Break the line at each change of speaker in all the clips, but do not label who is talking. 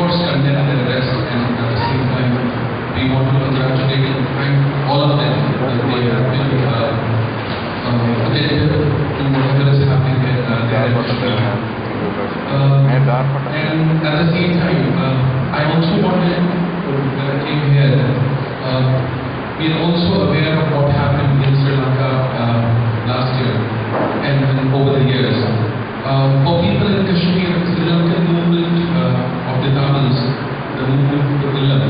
course, condemn their arrest, and at the same time, we want to congratulate and thank all of them that they have been attentive to whatever is happening in their Kashmir. And at the same time, I also wanted, when I came here, we are also aware of what happened in Sri Lanka last year and over the years. For people in Kashmir, the Sri Lankan movement of the Tamils, the movement of the Khurram,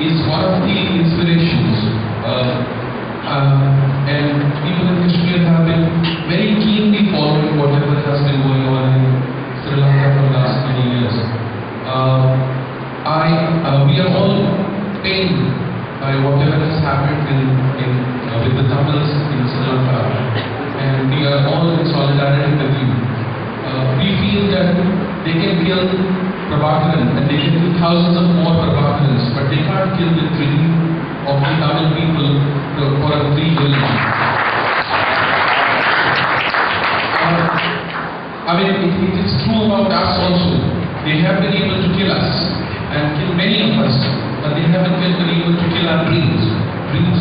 is one of the inspirations. And people in Kashmir have been very keenly following whatever has been going on in Sri Lanka for the last many years. We are all pained by whatever has happened with the Tamils in Sri Lanka, and we are all in solidarity with you. We feel that they can kill Prabhakaran and they can kill thousands of more Prabhakarans, but they can't kill the dream of the Tamil people for a free village. I mean, it is true about us also. They have been able to kill us and kill many of us, but they haven't been able to kill our dreams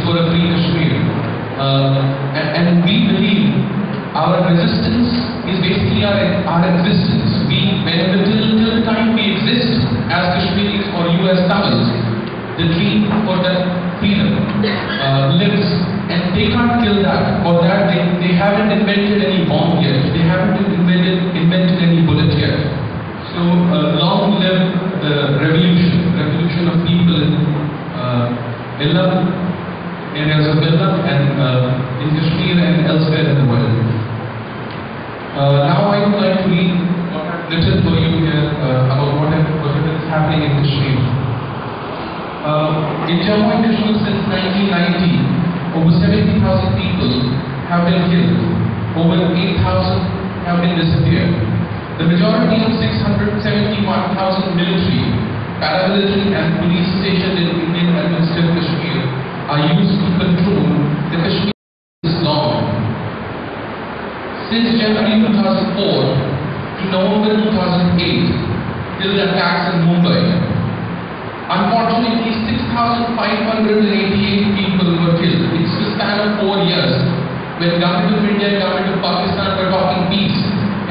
for a free Kashmir. And we believe our resistance is basically our existence. Till the time we exist as Kashmiris or you as Tamils, the dream for that freedom lives, and they can't kill that. For that, they haven't invented any bomb yet. They haven't invented any bullet yet. So long live the revolution of people in Illam, areas of Illam, and in Kashmir and elsewhere in the world. Now I would like to read what I've written for you here about whatever is happening in Kashmir. In Jammu and Kashmir since 1990, over 70,000 people have been killed. Over 8,000 have been disappeared. The majority of 671,000 military, paramilitary and police stationed in Indian administered Kashmir are used to control the Kashmir Islam. Since January 2004 to November 2008, till the attacks in Mumbai, unfortunately 6,588 people were killed. It's the span of 4 years when Government of India and Government of Pakistan were talking peace,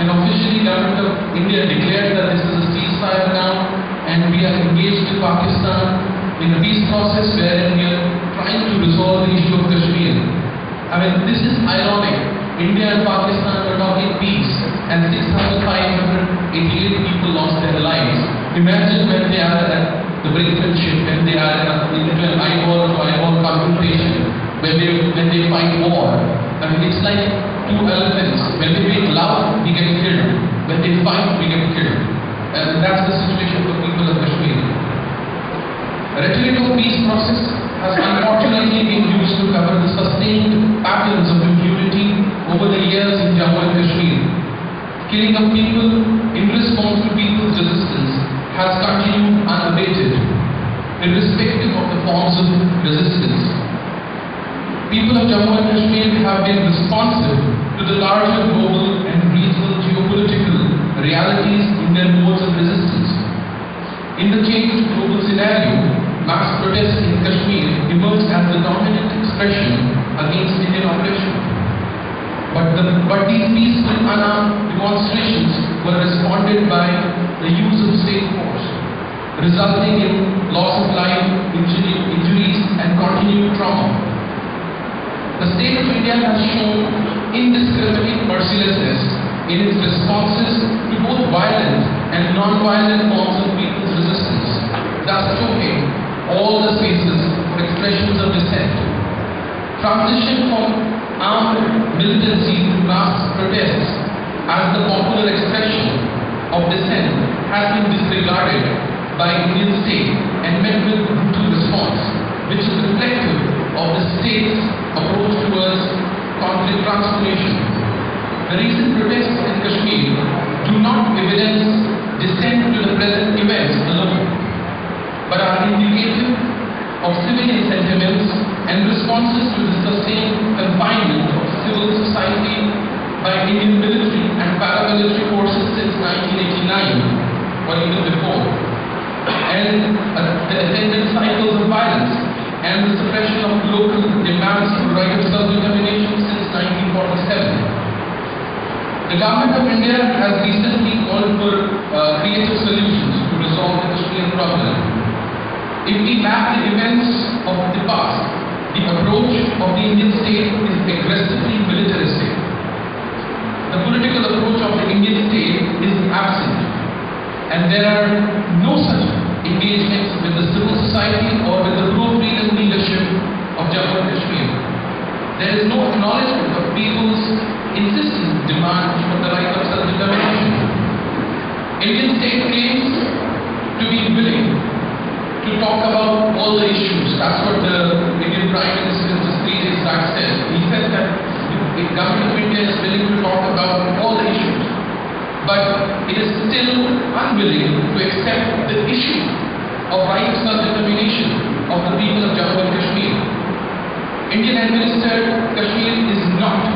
and officially Government of India declared that this is a ceasefire now and we are engaged with Pakistan in a peace process wherein we are trying to resolve the issue of Kashmir. I mean, this is ironic. India and Pakistan were talking peace and 6,588 people lost their lives. Imagine when they are at the brinkmanship, when they are into an eyeball-to-eyeball confrontation, when they fight war. I mean, it's like two elephants. When they make love, we get killed. When they fight, we get killed. And that's the situation for people of Kashmir. Rhetoric of peace process has unfortunately been used to cover the sustained patterns of impunity over the years in Jammu and Kashmir. Killing of people in response to people's resistance has continued unabated, irrespective of the forms of resistance. People of Jammu and Kashmir have been responsive to the larger global and regional geopolitical realities in their modes of resistance. In the changed global scenario, mass protests in Kashmir emerged as the dominant expression against Indian oppression. But these peaceful unarmed demonstrations were responded by the use of state force, resulting in loss of life, injuries and continued trauma. The state of India has shown indiscriminate mercilessness in its responses to both violent and non-violent forms of people's resistance, thus choking all the spaces for expressions of dissent. Transition from armed militancy to mass protests as the popular expression of dissent has been disregarded by Indian state and met with brutal response, which is reflective of the state's approach towards conflict transformation. The recent protests in Kashmir do not evidence dissent to the present events alone, but are indicative of civilian sentiments and responses to the sustained confinement of civil society by Indian military and paramilitary forces since 1989 or even before. and the attendant cycles of violence and the suppression of local demands for the right of self-determination since 1947. The government of India has recently called for creative solutions to resolve the Kashmir problem. If we map the events of the past, the approach of the Indian state is aggressively militaristic. The political approach of the Indian state is absent, and there are no such engagements with the civil society or with the pro-freedom leadership of Jammu and Kashmir. There is no acknowledgement of people's insistent demand for the right of self-determination. Indian state claims to be willing to talk about all the issues. That's what the Indian Prime Minister just 3 days back said. He said that the government of India is willing to talk about all the issues, but it is still unwilling to accept the issue of right of self-determination of the people of Jammu and Kashmir. Indian administered Kashmir is not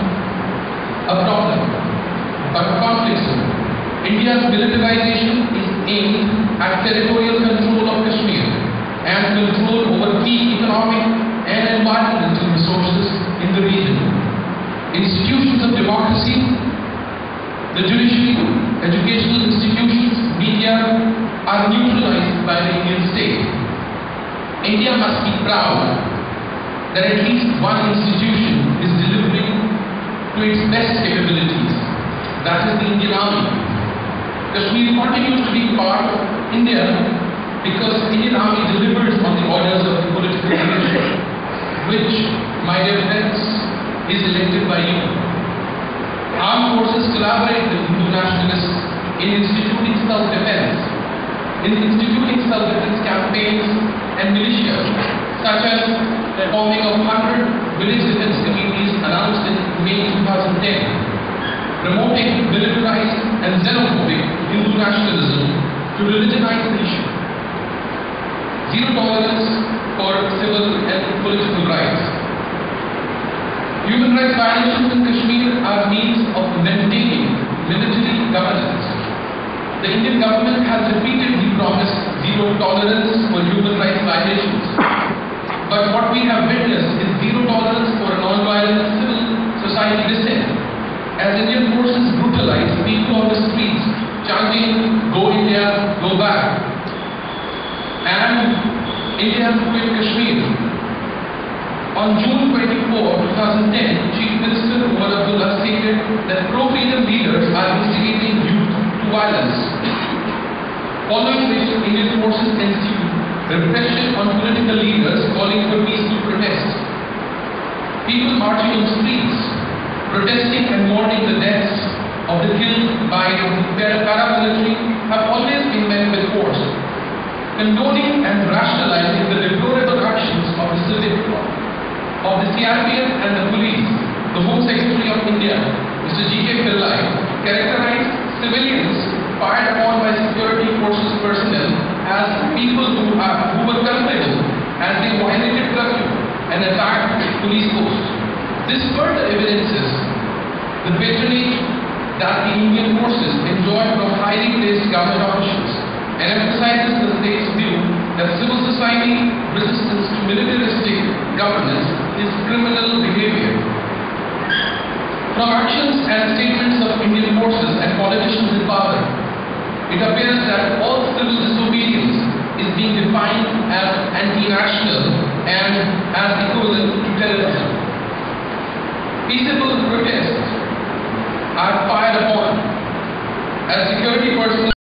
a problem, but a conflict zone. India's militarization is aimed at territorial control of Kashmir and control over key economic and environmental resources in the region. Institutions of democracy, the judiciary, educational institutions, media are neutralized by the Indian state. India must be proud that at least one institution is delivering to its best capabilities. That is the Indian Army. Kashmir continues to be part of India because the Indian Army delivers on the orders of the political leadership, which, my dear friends, is elected by you. Armed forces collaborate with Hindu nationalists in instituting self-defense, campaigns and militia, such as the forming of 100 village defense committees announced in May 2010, promoting militarized and xenophobic Hindu nationalism to religionize the issue. Zero tolerance for civil and political rights. Human rights violations in Kashmir are means of maintaining military governance. The Indian government has repeatedly promised zero tolerance for human rights violations. But what we have witnessed is zero tolerance for non-violent civil society dissent, as Indian forces brutalize people on the streets, chanting, "Go India, go back." And India has quit Kashmir. On June 24, 2010, Chief Minister Umar Abdullah stated that pro-freedom leaders are instigating youth to violence, following which Indian forces institute repression on political leaders calling for peaceful protests. People marching on streets, protesting and mourning the deaths of the killed by the paramilitary have always been met with force. Condoning and rationalizing the deplorable actions of the CRPF and the police, the Home Secretary of India, Mr. G.K. Pillai, characterized civilians fired upon by security forces personnel as people who were culpable as they violated curfew and attacked police posts. This further evidences the patronage that the Indian forces enjoy from highly placed government officials and emphasizes the state's view that civil society resistance to militaristic governance is criminal behavior. From actions and statements of Indian forces and politicians in power, it appears that all civil disobedience is being defined as anti-national and as equivalent to terrorism. Peaceable protests are fired upon as security personnel